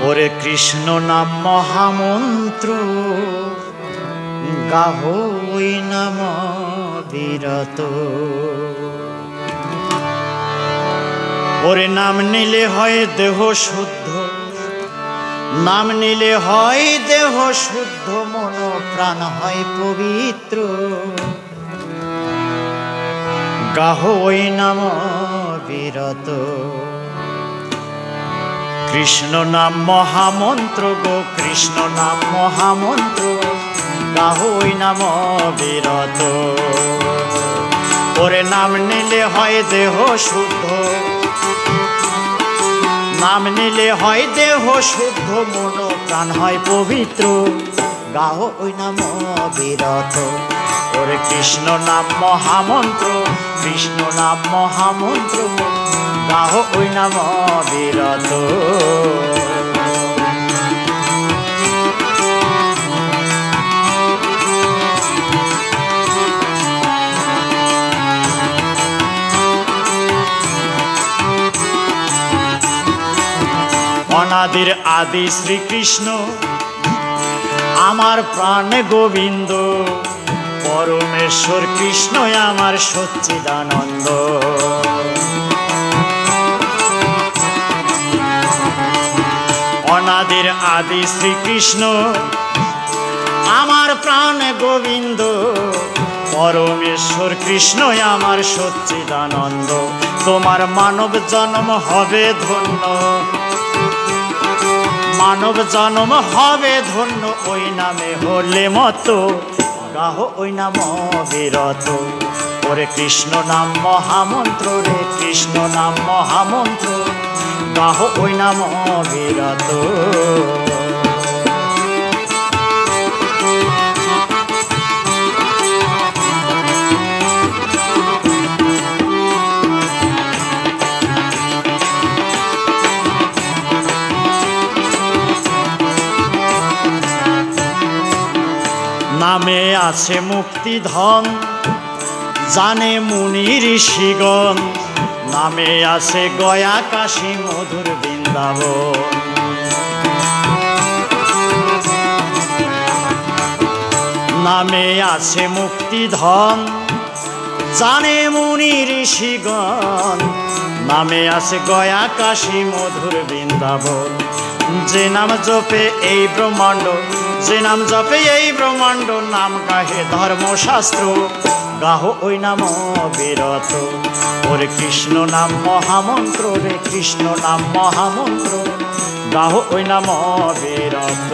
ওরে কৃষ্ণ নাম মহামন্ত্র, গাহো ওই নাম বিরত। ওরে নাম নিলে হয় দেহ শুদ্ধ, নাম নিলে হয় দেহ শুদ্ধ, মন প্রাণ হয় পবিত্র। গাহো ওই নাম বিরত। কৃষ্ণ নাম মহামন্ত্র গো, কৃষ্ণ নাম মহামন্ত্র, গাহো ওই নাম বিরত। ওরে নাম নিলে হয় দেহ শুদ্ধ, নাম নিলে হয় দেহ শুদ্ধ, মন প্রাণ হয় পবিত্র। গাহো ওই নাম বিরত। ওরে কৃষ্ণ নাম মহামন্ত্র, কৃষ্ণ নাম মহামন্ত্র, গাহো ওই নাম বিরত। অনাদির আদি শ্রীকৃষ্ণ আমার প্রাণ গোবিন্দ, পরমেশ্বর কৃষ্ণ আমার সচ্চিদানন্দ। অনাদির আদি শ্রীকৃষ্ণ আমার প্রাণ গোবিন্দ, পরমেশ্বর কৃষ্ণ আমার সচ্চিদানন্দ। তোমার মানব জন্ম হবে ধন্য, মানব জন্ম হবে ধন্য, ওই নামে হলে মত। গাহো ওই নাম বিরত। ওরে কৃষ্ণ নাম মহামন্ত্র রে, কৃষ্ণ নাম মহামন্ত্র, গাহো ওই নাম বিরত। নামে আছে মুক্তি ধন, জানে মুনি ঋষিগণ, নামে আছে গয়া কাশী মধুর বৃন্দাবন। নামে আছে মুক্তি ধন, জানে মুনি ঋষিগণ, নামে আছে গয়া কাশী মধুর বৃন্দাবন। যে নাম জপে এই ব্রহ্মাণ্ড, যে নাম জপে এই ব্রহ্মাণ্ড, নাম গাহে ধর্মশাস্ত্র। গাহো ওই নাম বিরত। ওরে কৃষ্ণ নাম মহামন্ত্র রে, কৃষ্ণ নাম মহামন্ত্র, গাহো ওই নাম বিরত।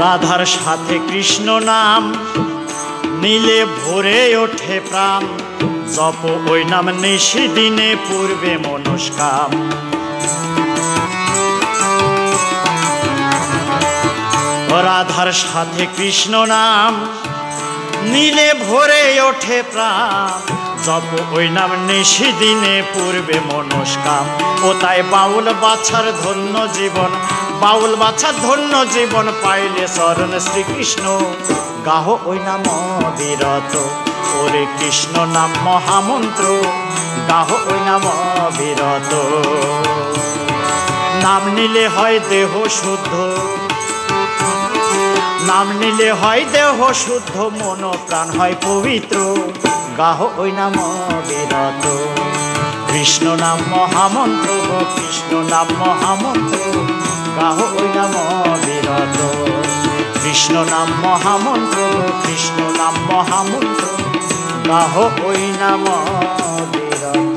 রাধার সাথে কৃষ্ণ নাম নিলে ভরে ওঠে প্রাণ, জপ ওই নাম নিশি দিনে পূর্বে মনস্কাম। রাধার সাথে কৃষ্ণ নাম নিলে ভরে ওঠে প্রাণ, জপ ওই নাম নিশি দিনে পূর্বে মনস্কাম। ও তাই বাউল বাছার ধন্য জীবন, বাউল বাছার ধন্য জীবন, পাইলে শরণ শ্রীকৃষ্ণ। গাহো ওই নাম বিরত। ওরে কৃষ্ণ নাম মহামন্ত্র, গাহো ওই নাম বিরত। নাম নিলে হয় দেহ শুদ্ধ, নাম নিলে হয় দেহ শুদ্ধ, মন প্রাণ হয় পবিত্র। গাহো ওই নাম বিরত। কৃষ্ণ নাম মহামন্ত্র গো, কৃষ্ণ নাম মহামন্ত্র, গাহো ওই নাম বিরত। কৃষ্ণ নাম মহামন্ত্র গো, কৃষ্ণ নাম মহামন্ত্র, গাহো ওই নাম বিরত।